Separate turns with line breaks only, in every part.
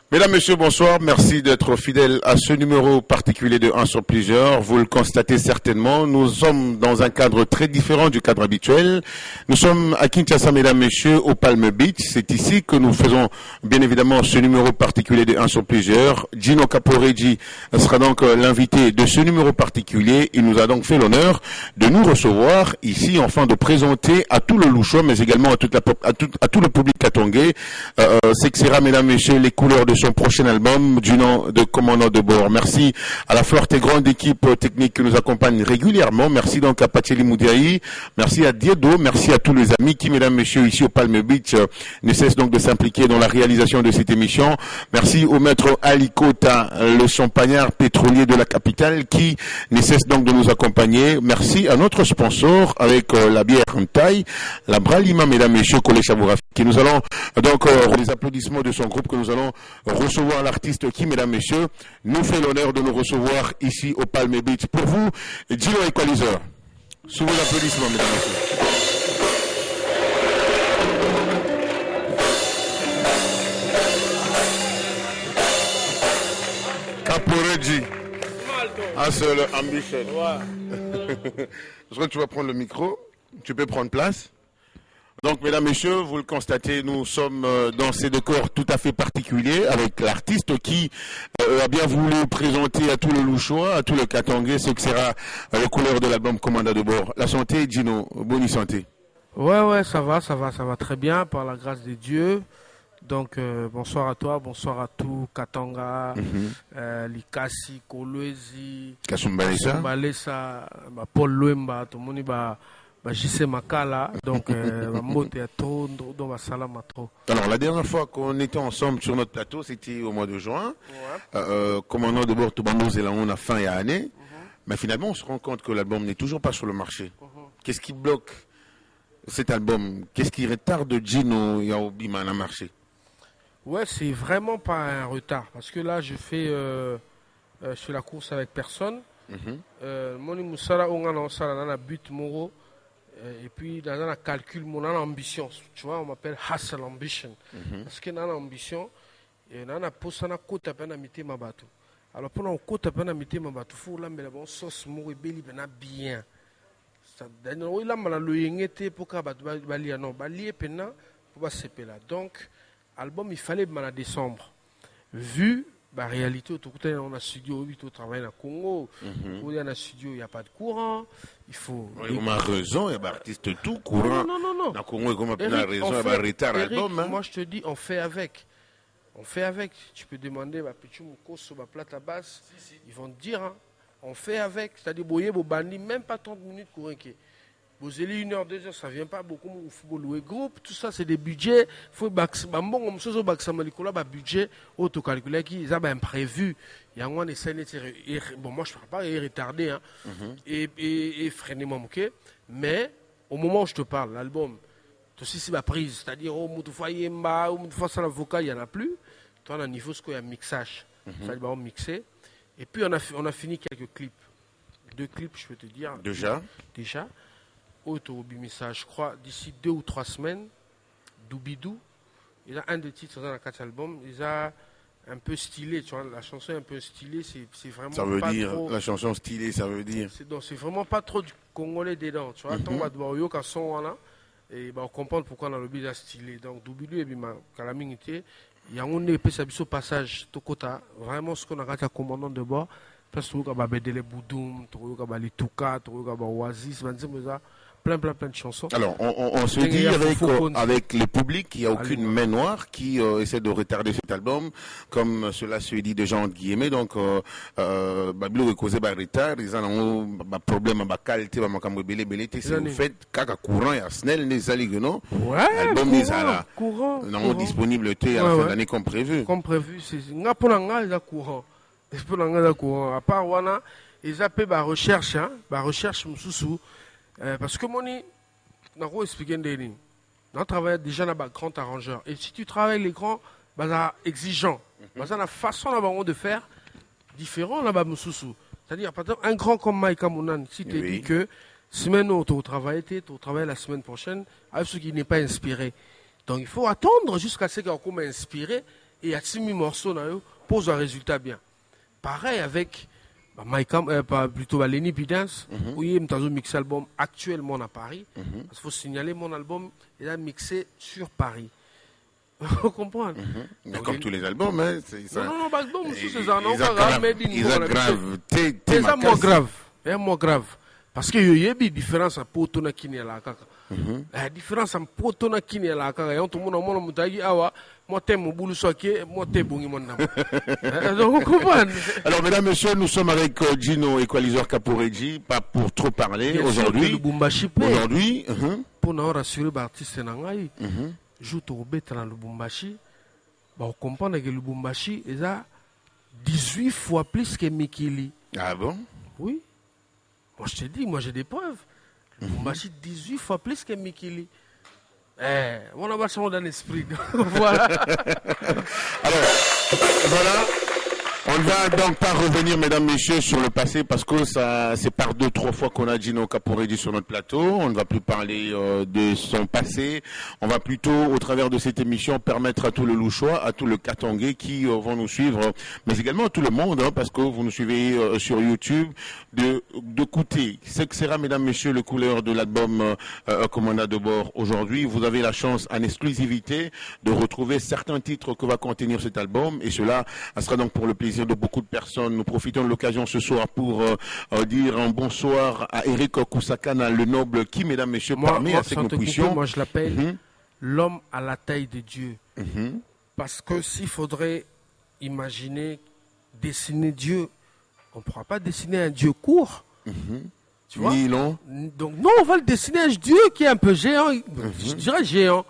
Mesdames, Messieurs, bonsoir. Merci d'être fidèles à ce numéro particulier de 1 sur plusieurs. Vous le constatez certainement, nous sommes dans un cadre très différent du cadre habituel. Nous sommes à Kinshasa, mesdames, messieurs, au Palm Beach. C'est ici que nous faisons bien évidemment ce numéro particulier de 1 sur plusieurs. Gino Caporeggi sera donc l'invité de ce numéro particulier. Il nous a donc fait l'honneur de nous recevoir ici, enfin de présenter à tout le Louchois, mais également à tout le public katongais, Sexera, mesdames, messieurs, les couleurs de son prochain album du nom de Commandant de bord. Merci à la forte et grande équipe technique qui nous accompagne régulièrement. Merci donc à Pacheli Moudiaï. Merci à Diedo. Merci à tous les amis qui, mesdames, messieurs, ici au Palm Beach, ne cessent donc de s'impliquer dans la réalisation de cette émission. Merci au maître Ali Kota, le champagnard pétrolier de la capitale, qui ne cesse donc de nous accompagner. Merci à notre sponsor avec la bière Ntaï, la Bralima, mesdames, messieurs, Collège Savourafi, qui nous allons donc les applaudissements de son groupe que nous allons recevoir l'artiste qui, mesdames, messieurs, nous fait l'honneur de nous recevoir ici au Palm Beach. Pour vous, Gino Equalizer. Sous vos applaudissements, mesdames, messieurs. Caporeggi. Hustle Ambition. Ouais. Je crois que tu vas prendre le micro. Tu peux prendre place. Donc, mesdames, messieurs, vous le constatez, nous sommes dans ces décors tout à fait particuliers avec l'artiste qui a bien voulu présenter à tout le Louchois, à tout le Katangais, ce que sera les couleurs de l'album Commandant de bord. La santé, Gino, bonne santé.
Ouais, ça va très bien, par la grâce de Dieu. Donc, bonsoir à toi, bonsoir à tout Katanga, Likasi, Kolwezi, Kasumbalesa, Paul Luemba, tout le monde JC Makala, donc
alors la dernière fois qu'on était ensemble sur notre plateau, c'était au mois de juin. Ouais. Commandant de bord Toubando Zélan a fin et année. Mais finalement, on se rend compte que l'album n'est toujours pas sur le marché. Qu'est-ce qui bloque cet album? Qu'est-ce qui retarde Gino Yaobima à marché?
Ouais, c'est vraiment pas un retard. Parce que là, je fais la course avec personne. Moni Moussala, on a but Moro. Et puis, dans un calcul, mon ambition, tu vois, on m'appelle Hustle Ambition. Parce que dans l'ambition, on a posé un côté à peine à miter ma bateau. Alors, pour un côté à peine à miter ma bateau, il faut que la sauce mou et bien. C'est-à-dire, il a mal à l'oyengete pour que balia non, balia pena pour pas se là. Donc, album, il fallait en décembre. Vu la réalité, on a studio, on travaille au Congo, on a un studio, il n'y a pas de courant. Il faut.
On a raison, il y a des artistes tout courant.
Non.
Dans le Congo, il y a raison, il y a retard à l'album.
Moi, je te dis, on fait avec. On fait avec. Tu peux demander à Petit Mouko sur ma plate à base. Ils vont te dire, hein, on fait avec. C'est-à-dire, boyer, bandi, même pas 30 minutes courant. Vous avez 1 heure, 2 heures, ça ne vient pas beaucoup au football louer groupe, tout ça c'est des budgets. Il faut budget, autocalculer qui ils ont imprévu. Il y a un essai, bon moi je ne parle pas, il est retardé, hein, et freiner mon bouquet. Mais au moment où je te parle, l'album, tout aussi c'est ma prise, c'est-à-dire au Moutoufa Yemba, au Moutoufa Sala vocal, il n'y en a plus. Toi, on a un niveau ce qu'il y a un mixage, c'est-à-dire on mixé. Et puis on a fini quelques clips. 2 clips, je peux te dire.
Déjà.
Je crois, d'ici 2 ou 3 semaines, Doubidou, il a un des titres dans la 4 albums, il a un peu stylé, tu vois, la chanson est un peu stylée, c'est vraiment
ça veut
pas
dire,
trop...
La chanson stylée, ça veut dire...
C'est vraiment pas trop du congolais dedans, tu vois, tant que son là, et on comprend pourquoi on a le but stylé. Donc Doubidou, et puis Calamité, il y a un épée, ça au passage, Tokota, vraiment ce qu'on a raté à commandant de bord, parce que tu as Bedele Boudoum, tu as les Touka, tu as Oasis, plein de chansons.
Alors, on se dit avec le public, il n'y a aucune main noire qui essaie de retarder cet album, comme cela se dit déjà entre guillemets. Donc, Babilo est causé par retard, ils ont un problème avec la qualité, avec la qualité, c'est le fait qu'il courant et Snell, les allégués, l'album est
courant.
Non, disponible à la fin d'année comme prévu.
Comme prévu, c'est un courant. À part Wana, ils appellent la recherche, Moussoussou. Parce que Moni, on expliqué on travaille déjà dans les grands arrangeurs. Et si tu travailles les grands, c'est exigeant. C'est la façon de faire différent là-bas, c'est-à-dire, par exemple, un grand comme Mike Mounan, si tu dis que semaine où tu travailles la semaine prochaine, avec ce qui n'est pas inspiré. Donc il faut attendre jusqu'à ce qu'on soit inspiré et atimi morceau na yo pose un résultat bien. Pareil avec plutôt Lenny Bidance, où il y a un mix album actuellement à Paris. Parce qu'il faut signaler mon album il a mixé sur Paris. Vous comprenez?
Comme tous les albums, hein,
non, album,
ils aggravent.
C'est moins grave. Parce que il y a une différence à Potona Kinyala. La différence à Potona Kinyala. Et tout le monde m'a dit, moi, t'es mon boulot, moi, t'es bon, mon nom. Donc, vous comprenez?
Alors, mesdames, messieurs, nous sommes avec Gino, équaliseur Caporeggi, pas pour trop parler aujourd'hui. Aujourd'hui,
pour nous rassurer, l'artiste Nangaï, joue au bête dans le Lubumbashi. On comprend que le Lubumbashi est à 18 fois plus que Mikili.
Ah bon?
Oui. Moi, je te dis, moi, j'ai des preuves. Le Lubumbashi, 18 fois plus que Mikili. On a vachement dans l'esprit. Voilà.
Alors, voilà. On ne va donc pas revenir, mesdames, messieurs, sur le passé parce que ça, c'est par 2-3 fois qu'on a Gino Caporeggi sur notre plateau. On ne va plus parler de son passé. On va plutôt, au travers de cette émission, permettre à tout le Louchois, à tout le Katangais qui vont nous suivre, mais également à tout le monde, hein, parce que vous nous suivez sur YouTube, d'écouter ce que sera, mesdames, messieurs, le couleur de l'album Commanda de bord aujourd'hui. Vous avez la chance, en exclusivité, de retrouver certains titres que va contenir cet album, et cela sera donc pour le plaisir de beaucoup de personnes. Nous profitons de l'occasion ce soir pour dire un bonsoir à Eric Kusakana, le noble qui, mesdames, messieurs, permet à ce que nous puissions...
Moi, je l'appelle l'homme à la taille de Dieu. Parce que s'il faudrait imaginer, dessiner Dieu, on ne pourra pas dessiner un Dieu court. Tu vois?
Ni long.
Donc, non, on va le dessiner un Dieu qui est un peu géant. Je dirais géant.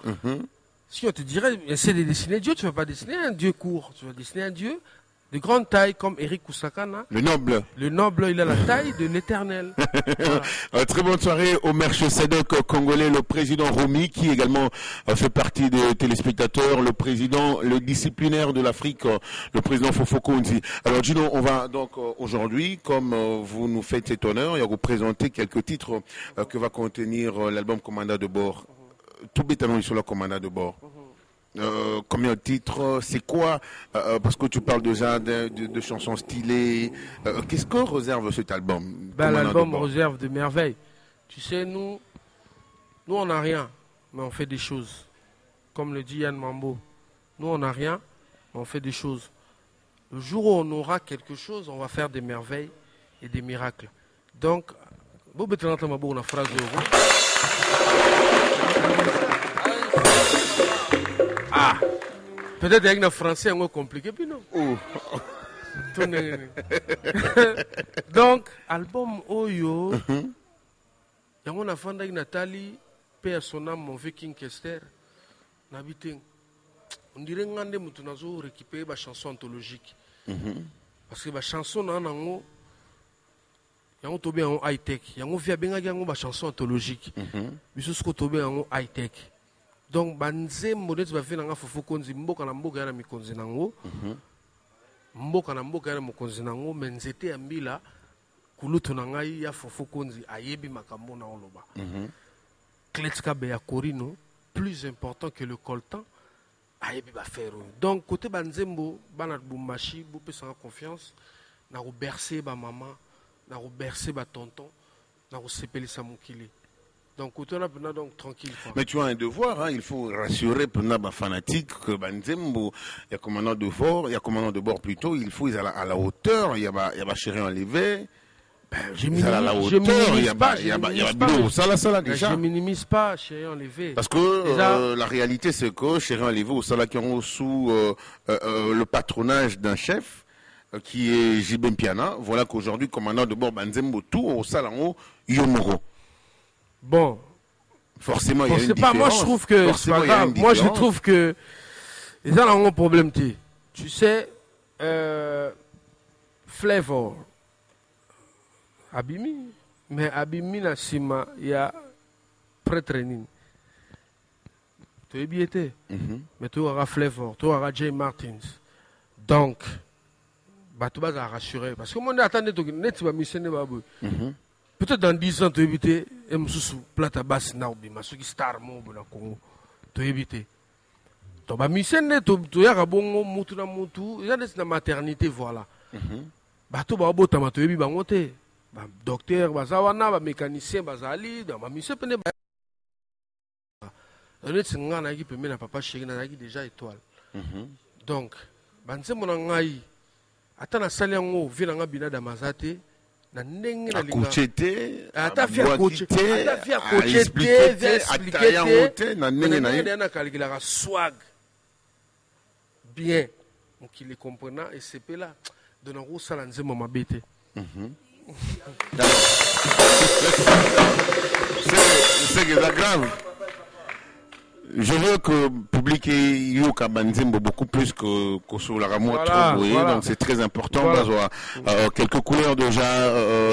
Si on te dirait, essaie de dessiner Dieu, tu ne vas pas dessiner un Dieu court. Tu vas dessiner un Dieu de grande taille comme Eric Kusakana.
Le noble.
Le noble, il a la taille de l'éternel.
Voilà. Très bonne soirée au Merche Sedok congolais, le président Romy, qui également fait partie des téléspectateurs, le président, le disciplinaire de l'Afrique, le président Fofo Konzi. Alors Gino, on va donc aujourd'hui, comme vous nous faites cet honneur, et à vous présenter quelques titres que va contenir l'album Commanda de bord. Tout bétanon sur le Commanda de bord. Combien de titres? C'est quoi parce que tu parles déjà de chansons stylées. Qu'est-ce que réserve cet album?
L'album réserve de merveilles. Tu sais, nous on n'a rien, mais on fait des choses. Comme le dit Yann Mambo. Nous, on n'a rien, mais on fait des choses. Le jour où on aura quelque chose, on va faire des merveilles et des miracles. Donc, on a phrase de vous. Ah, peut-être avec le français, c'est compliqué, puis non. Donc, album Oyo, il y a un enfant avec Nathalie, père son âme, mon viking Kester, on dirait que nous avons récupéré la chanson anthologique. Parce que la chanson, il y a un high-tech, il y a une chanson anthologique, mais ce qu'on a un high-tech. Donc, banzembo neti bafina nga fufu konzi mboka na mboka yana mikonzi nango. Mboka na mboka yana mikonzi nango menzete ya mbila kulutu na ngai ya fufu konzi ayebi makambo na oloba. Kletka be ya Korino plus important que le coltan ayebi ba fero. Donc côté banzembo bana Lubumbashi bo pesa confiance na ko bercer ba maman, na ko bercer ba tonton, na ko sepelisa mokili. Donc, on a donc tranquille. Quoi.
Mais tu as un devoir, hein, il faut rassurer les fanatiques que Banzembo, il y a commandant de bord, il y a commandant de bord plutôt, il faut ils à la hauteur, il y a chéri enlevé.
Je minimise pas chéri enlevé.
Parce que la réalité c'est que chéri enlevé au Salakiron sous le patronage d'un chef qui est Jibem Piana, voilà qu'aujourd'hui commandant de bord Banzembo tout au Salango Yomoro.
Bon,
forcément, il y a une différence.
Moi, je trouve que c'est pas grave. Moi, je trouve que ils ont un problème. Tu sais, Flavor, Abimi, mais Abimi na sima, il y a pré-training. Tu es bien, mais tu auras Flavor, tu auras Jay Martins. Donc, tu vas rassurer. Parce que moi, j'attendais que tu vas missionner. Peut-être dans 10 ans, tu éviter Msusu, Plata Bass, Naobi, Masuki Star Mob, na Congo. Tu éviter. to ba misende to ya bongo mutu na mutu ya na maternité voilà bato ba botama to yebi bango te ba docteur bazawana ba mécanicien bazali dans ba mise pene ba neti nga na ki pembe na papa chéri na ki déjà étoile donc banzembo na ngai ata na sali yango vi na nga bina da mazate na ndenge na linga
kuchete
ata via kuchete via expliquer
na ndenge na
ye na kalikila ka swag bien donc il est comprenant et c'est là de na ko sala nzembo mabete
c'est grave. Je veux que public Yoka Banzembo beaucoup plus que sur la Ramoa voilà. Donc c'est très important. Voilà. Quelques couleurs déjà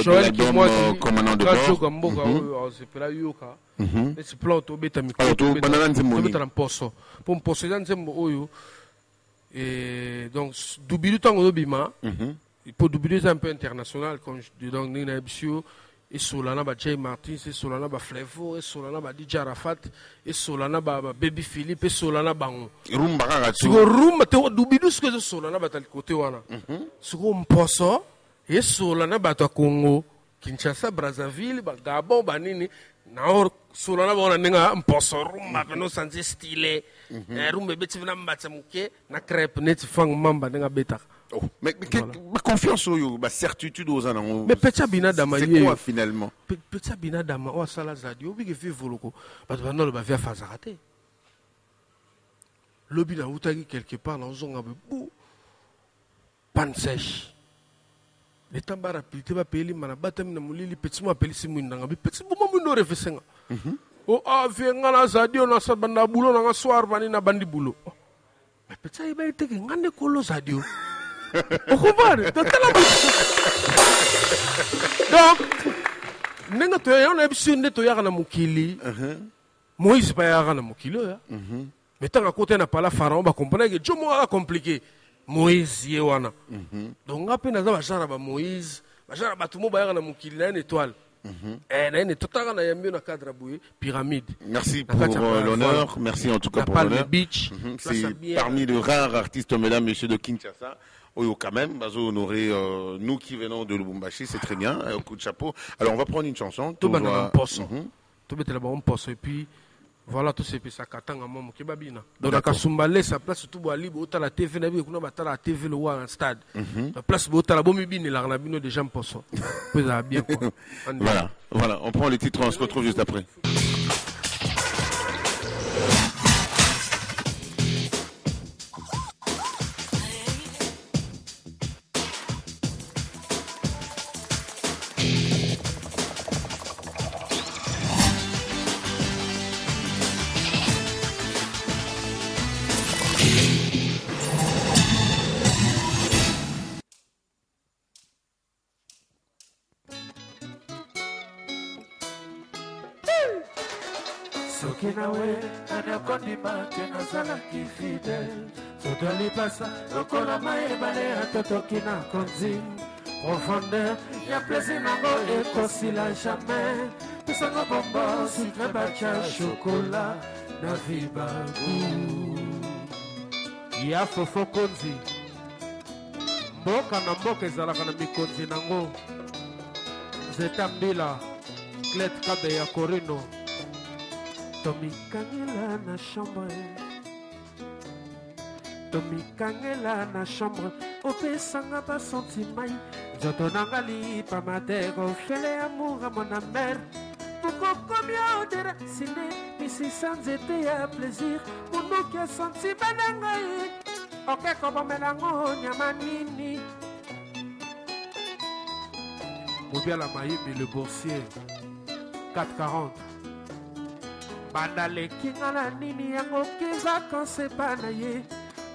de l'album Commandant de bord.
C'est pas Yoka. C'est plan to beta micro. To banana Nzembo. To beta poso. Pour poso Nzembo oyo. Et donc Dubidu tango bima. Pour Dubidu c'est un peu international comme donc Nina Ebsio. Et Solana ba Jay Martins, et Solana ba Flevo, et Solana ba DJ Arafat, et Solana ba Baby Philippe, et Solana ba
Rumba Ratu.
Rumba te dubidu ce que Solana ba tal côté wana. Suko mposo, et Solana ba to Congo, Kinshasa, Brazzaville, ba Gabon ba nini, na Solana ba wana ninga mposo rumba beno sanze stylé. Rumba beti vina mbatsa muke na crêpe net fang mamba ninga beta.
Oh, mais ma confiance ma certitude aux anons.
Mais Pecha Binadama,
c'est quoi finalement?
Pecha Binadama, ou à Salazadi, ou bien fait voloko, parce que non, le bavia fazarate. Le bina outagi quelque part dans un bou, pan sèche. Les tambara pilite va payer les manabatam na moulili petit mo appelé Simouinanga, petit bouma mouno refesenga. Oh, ah, viens à Zadi, on a sa banda boulot, on a soir vani na bandi boulot. Mais Pecha iba été que ngande kolo Zadio. Vous comprenez? Donc, nenga to ya na biso nde to ya na mukili. Moïse pa ya na mukilo ya. Mais tant à côté na pala pharaon ba comprendre que Dieu m'a compliqué. Moïse ye wana. Donc ngape na za jara ba Moïse, ba jara ba tumo ba ya na mukili na une étoile. Na une totanga na yambi na cadre boué pyramide.
Merci pour l'honneur, merci en tout cas pour l'honneur. C'est parmi les rares artistes mesdames messieurs de Kinshasa. Oui, quand même, Bazo honoré, nous qui venons de Lubumbashi, c'est très bien, un coup de chapeau. Alors, on va prendre une chanson.
Tout le monde poste. Tout le monde poste. Et puis, voilà, tout ce qui est katanga maman kebabina. Donc, la Kasumbalé, sa place, tout le monde a la TV, la TV, le roi, un stade. La place, la bombe, la rabino des gens poste. Bien.
Voilà, on prend les titres, on se retrouve juste après.
Sokinawe, anakondima tena zala kifidel. Sotoli pasa, lokola maebale atotokina konzi. Profondeur, y'a plaisir nango ekosila jamais. Pisanga bombo, sucre bacha, chocolat, na vibagu.
Ya fofo konzi. Mboka na mboka ezalaka na mikonzi nango. Zetambila, Clet Kabe ya Korino. Tomi Kangela na chambre. Tomi Kangela na chambre. Opesanga ba sentimai. Joto nangali pa matego. Fele amour à mon amère. Pourquoi combien on dirait ciné. Ici sans été ya plaisir. Mon nous qui a senti banangai. Ok comme melango nyamanini. Moubia la maïbe le boursier. 440.
Bandale kingala nini yango kiza kansepa na ye.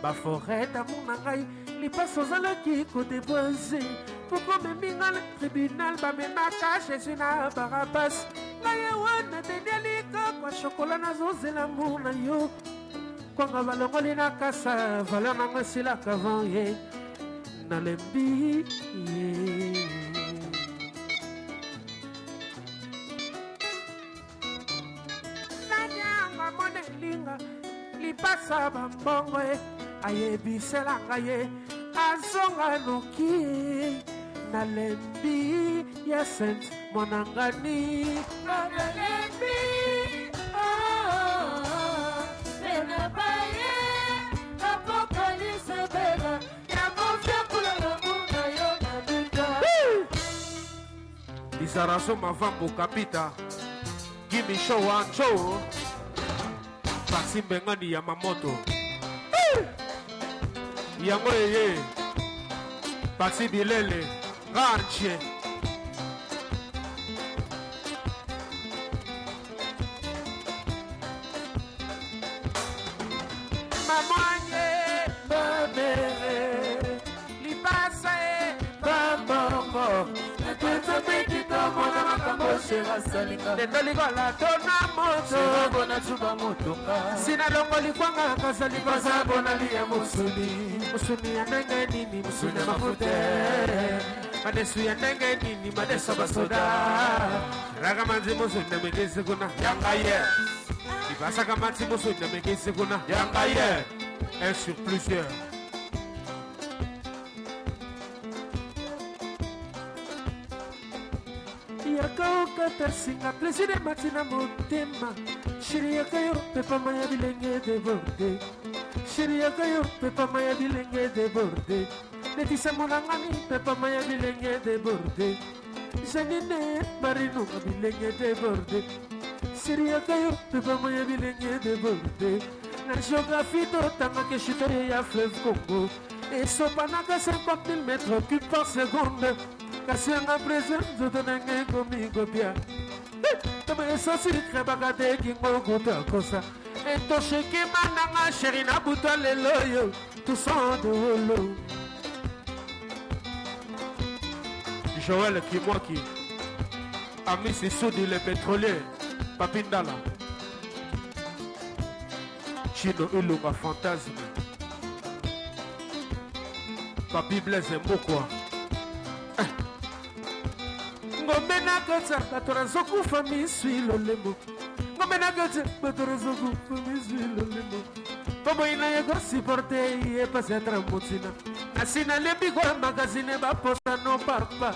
Ba forêt d'amour na ngai li passe aux ala ki côté boisé. Pourquoi me minga le tribunal ba me naka Jésus na Barabbas. Na ye wana tendeli kwa chocolat na zoze l'amour na yo. Kwa balongoli na kasa vala na ngasila kavan ye. Na lembi ye. Li passe pesa bambongo ayebisela ngaye azonga noki nalembi ya sent monangani nalembi
Bena baye apokalise bela ya mofia kula muna yo na bita
Izaraso mavambo kapita Gimme show and show Pasi mbengani ya mamoto Yango ye Pasi bilele Ranche Mamanye Babere Libase Bambongo Nendoligola tona moto bona chuba motonga sina longoli kwanga kasali kosa bona liya musuni musuni anenge nini musuni mafute madesu yanenge nini madesu basoda raga manzi musuni megese kuna yanga ye ibasa kamanzi musuni megese kuna yanga ye un sur plusieurs. Yakauka tersinga plaisir matina motema Shiri yakayo pepa maya bilenge deborde Shiri yakayo pepa maya bilenge deborde Netisa monangani pepa maya bilenge deborde Janine marino bilenge deborde Shiri yakayo pepa maya bilenge deborde Na géographie totanga que chuterie ya fleuve Congo Et sopanaka 50 000 mètres cubes par seconde Kasi nga present zoto nenge komigo bia Tama esosi krebaka te kingo kuta kosa Ento sheki mananga sheri na buta lelo yo Toussaint de holo Joël Kimwaki Ami Sissoudi le pétrolier Papindala Chino Ilunga Fantasme Papi Blaise Mbokwa Ngomena kata katorazo kufa miswi lolemo Ngomena kata katorazo kufa miswi lolemo Pomo ina yego siporte ye pase atramutina Nasina lebi kwa magazine ba posta no parpa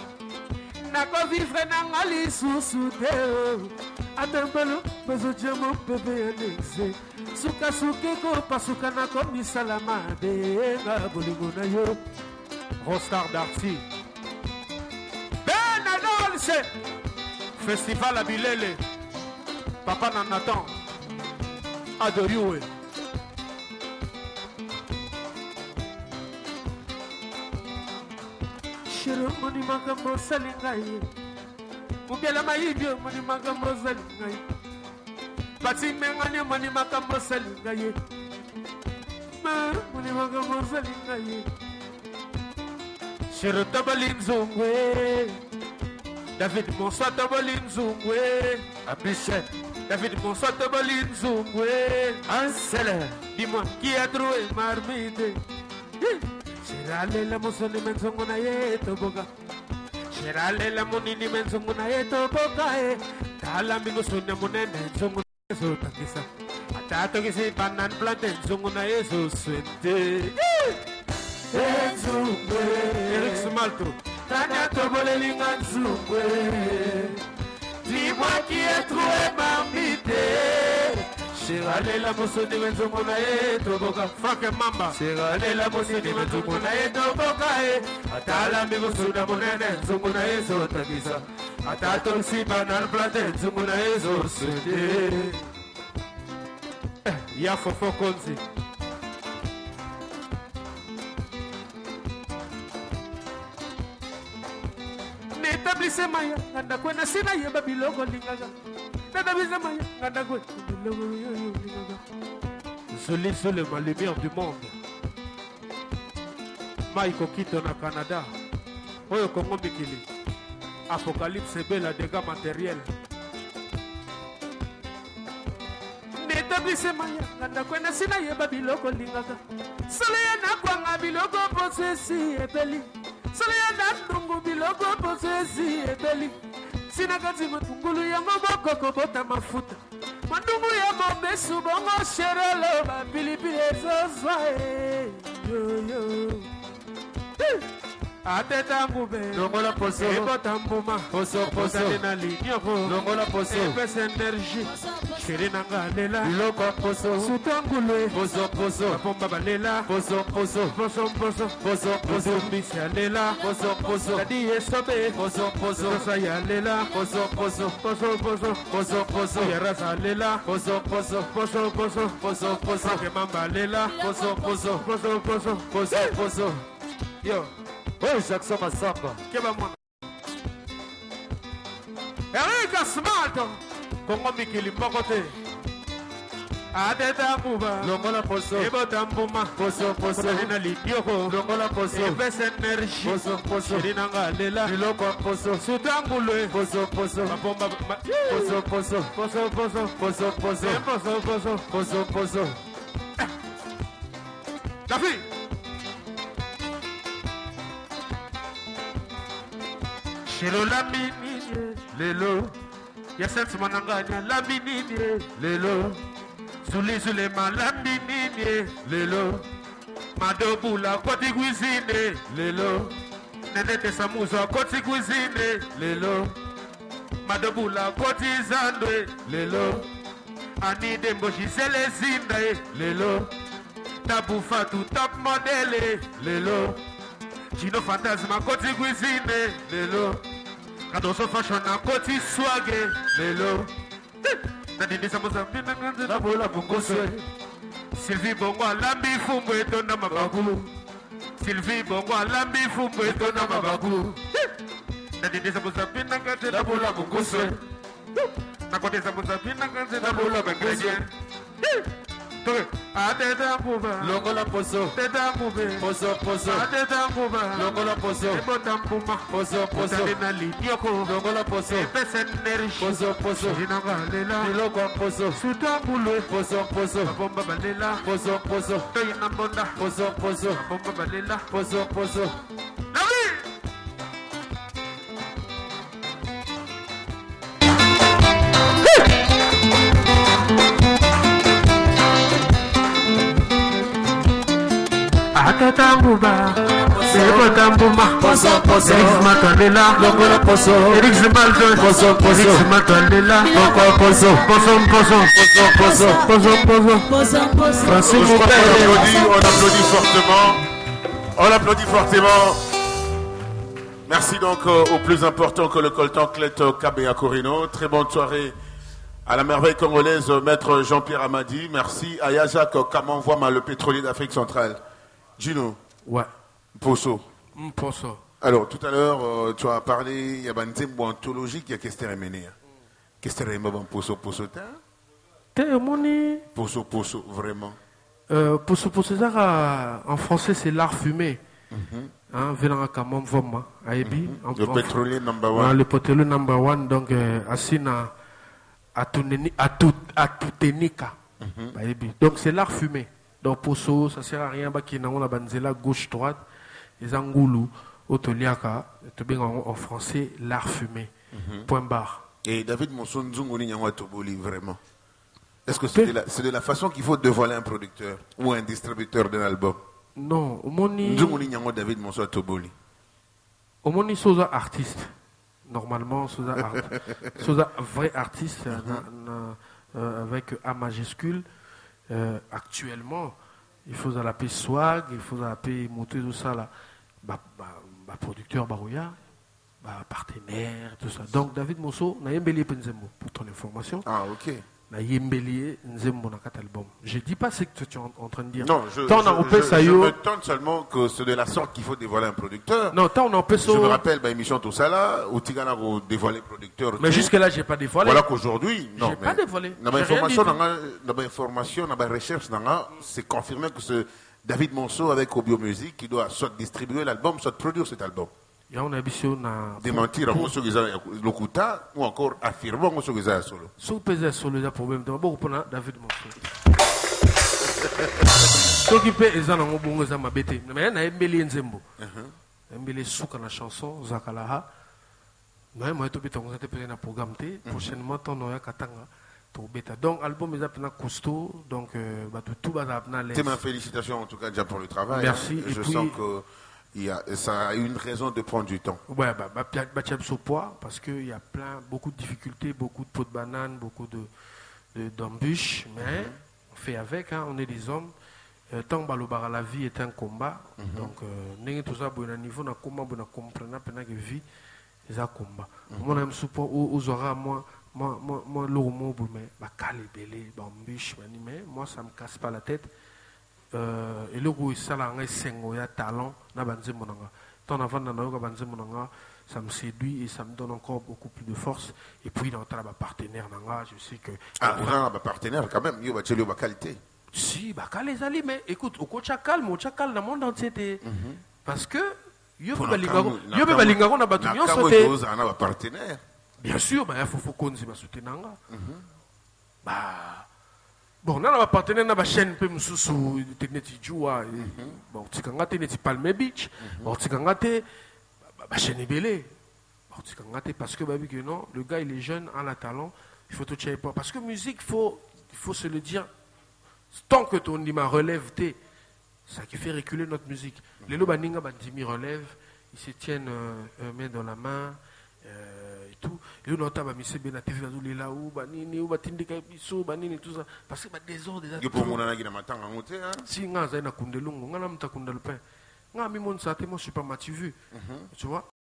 Nako vivre na ngali susu deo Atembelo bezo jamo bebe ya nexe Suka suke ko pasuka na komi salama de Nga bolingo na yo Rostar Darty Festival à Bilele Papa Nanatan Adorioué Chéro moni makambo salingaye Mubela maibio moni makambo salingaye Pati mengane moni makambo salingaye Moni makambo salingaye Chéro tabalinzongwe David Monsoit Tobolin Zungwe Abichette David Monsoit Tobolin Zungwe Ansele Dis-moi qui a trouvé marmite Chirale la musoni menzonguna ye toboga Chirale la munini menzonguna ye toboga Tala mi musuni munene zonguna ye so takisa Atato kisi banan plante zonguna ye so swente Zungwe Eric Smalto Tania Tobole Linganzungwe Dis-moi qui est trouvé marmité Chirale la moussoni menzonguna ye toboka Franck Mamba Chirale la moussoni menzonguna ye toboka Atala mi moussuna munene nzonguna ye so takisa Atato si banan plante nzonguna ye so swede Ya fofo konzi Etablisse maya nganda kwena sina yeba biloko lingaga Etablisse maya nganda kwena biloko lingaga Soleil sur la lumière du monde Maiko Kito na Canada Oyo Kongo Mikili Apocalypse Bela dégâts matériels Etablisse maya nganda kwena sina yeba biloko lingaga Soleil na kwanga biloko posesi ebeli Soleil ndungu biloko posesi ebeli Sina kati matungulu yango boko kobota mafuta Mandungu ya mobesu bongo sherelo ba pilipili ezozwa yo yo. Ateta ngube
Longola poso
ebota mbuma
Poso poso
na linyoko
Longola poso
epesa energie sheri nanga lela
Biloko poso
sutangulwe
Poso poso
bapomba balela
Poso poso
poso poso
Poso poso
mbisi ya lela
Poso poso
kadi esobe
Poso poso
sosa ya lela
Poso poso
poso poso
Poso poso
yarasa lela
Poso poso
poso poso
Poso poso
kemamba lela
Poso poso
poso poso
Poso poso
yo
Oh Jackson Massamba
keba mwana Erika Smart Kongo mikili mboko te Ateta nguba
Longola poso
ebota mbuma
Poso poso
na linyoko
Longola poso
epesa energie
Poso poso
sheri nanga lela
Biloko poso
sutangulwe
Poso poso
bapomba
Poso poso
poso poso
Poso poso
poso poso
Poso poso
Dafi Shiro la minine
Lelo
ya sense mananganya la minine
Lelo
Zule ma la minine
Lelo
Madobula koti cuisine
Lelo
Nene de samuzo koti cuisine
Lelo
Madobula koti zandwe
Lelo
Ani dembo Gisele zinde
Lelo
Tabu Fatu top modele
Lelo
Chino fantasma koti cuisine
Lelo
Kadoso fashion na koti swage
Lelo
Nadindi samuza
Nabola Bungoswe
Sylvie Bongo alambi fumbo etonda mabaku Sylvie Bongo alambi fumbo etonda mabaku Nadindi samuza pina kate
Nabola Bungoswe
Nakote samuza pina kate
Nabola Bungoswe
Ateta nguba
Longola poso
Teta ngube
Poso poso
Ateta nguba
Longola poso
Ebota mbuma
Poso poso
Otali na linyoko
Longola poso
Epesa energie
Poso poso
Inanga lela
Biloko poso
Sutambulwe
Poso poso
Bomba balela
Poso poso
Toyina mbonda
Poso poso
Bomba balela
Poso poso
Nabi Ateta nguba Ebota mbuma
Poso poso
Eric Matandela
Longola poso
Eric Zimalton
Poso poso
Eric Matandela
Longola poso
Poso poso
Poso poso
Poso poso Francis
Je crois
Moukele
on applaudit fortement. On applaudit fortement. Merci donc au plus important que le coltan Clet Kabea Corino. Très bonne soirée à la merveille congolaise, maître Jean-Pierre Amadi. Merci à Yazak Kamanvoama, le pétrolier d'Afrique centrale. Gino.
Ouais.
Poso.
Poso.
Alors, tout à l'heure, tu as parlé, il y a une thème ontologique, il y a qu'est-ce que tu as Qu'est-ce que tu as Poso, Poso,
T'es moni.
Poso, Poso, vraiment.
Poso, Poso, en français, c'est l'art fumé. Hein, venant à Kamamvoma, Aebi.
Le pétrolier number one.
Le pétrolier number one, donc, Asina, Atutenika. Donc, c'est l'art fumé. Donc, Poso, ça ne sert à rien, qui n'a pas banzela gauche-droite, les angoulous, Otoliaka, en français, l'art fumé. Point barre.
Et David Monson Zunguni Nyangwa Toboli, vraiment. Est-ce que c'est de la façon qu'il faut dévoiler un producteur ou un distributeur d'un album?
Non, Omoni.
Zunguni Nyangwa David Monson Toboli.
Omoni Sosa artiste. Normalement, Sosa vrai artiste, avec A majuscule. Actuellement, il faut l'appeler swag, il faut l'appeler monter tout ça là. Producteur Barouya, partenaire, tout ça. Donc David Monso, n'a yembeli Penzembo pour ton information.
Ah ok.
N'a yembeli Nzembo dans quatre albums. Je dis pas ce que tu es en train de dire.
Non, je me tente seulement que c'est de la sorte qu'il faut dévoiler un producteur.
Non, tant on en peut.
Je me rappelle, émission tout ça là, où tu as dévoilé le producteur.
Mais jusque là, j'ai pas dévoilé.
Voilà qu'aujourd'hui, non.
J'ai pas dévoilé.
Dans l'information, dans la recherche, c'est confirmé que c'est David Monceau avec Obio Music qui doit soit distribuer l'album, soit produire cet album. Démentir à ceux qui ont l'Okuta ou encore affirmer à ceux qui ont solo.
Sous pesé solo, il y a problème. D'abord, pour David Monceau. Ceux qui paient les gens ont bon à ma bête. Mais il y a un million de zembo. Un million de sous dans la chanson, Zakalaha. Mais moi, je vais te présenter un programme. Prochainement, ton nom est Katanga. Donc, l'album est un costaud. Donc, tout va à l'aise.
Félicitations en tout cas déjà pour le travail.
Merci.
Hein. Je sens que ça a une raison de prendre du temps.
Ouais, au poids parce qu'il y a beaucoup de difficultés, beaucoup de pots de banane, beaucoup d'embûches. Mais on fait avec, hein, on est des hommes. Tant que la vie est un combat. Donc, tout ça, à niveau de combat, on comprend que la vie est un combat. Moi, je suis aux aura, moi, l'homme, moi, ça ne me casse pas la tête. Et le goût, ça, il y a talent, ça me séduit et ça me donne encore beaucoup plus de force. Et puis, dans le partenaire, je sais que.
Ah, vous avez un partenaire quand même, il y a une qualité.
Si, les alliés, mais écoute, au coach calme dans le monde entier. Parce que, yo balingago na batu nyonso te.
Un partenaire.
Bien sûr, il faut qu'on se soutenir. Bon, on a un partenaire na ba chaîne pe mususu technique joua. Bon, tikanga te neti Palm Beach. Bon, tikanga te ba chaîne belé. Bon, tikanga te parce que babi que non, le gars il est jeune, a la talent, il faut tout checker pas parce que musique il faut se le dire. Tant que ton Ndima relève, ça qui fait reculer notre musique. Les Lobaninga Bandimi relève, ils se tiennent main dans la main et tout. Les Nota Bamise Benatif Azuli là où Banini ou Batindika Bisso, Banini tout ça. Parce que des ordres des
pour mon anagi na matanga monté hein.
Si nga zaina kundelungu, nga namta kundelpin. Nga mi mon sa moi je suis pas matu vu. Tu vois?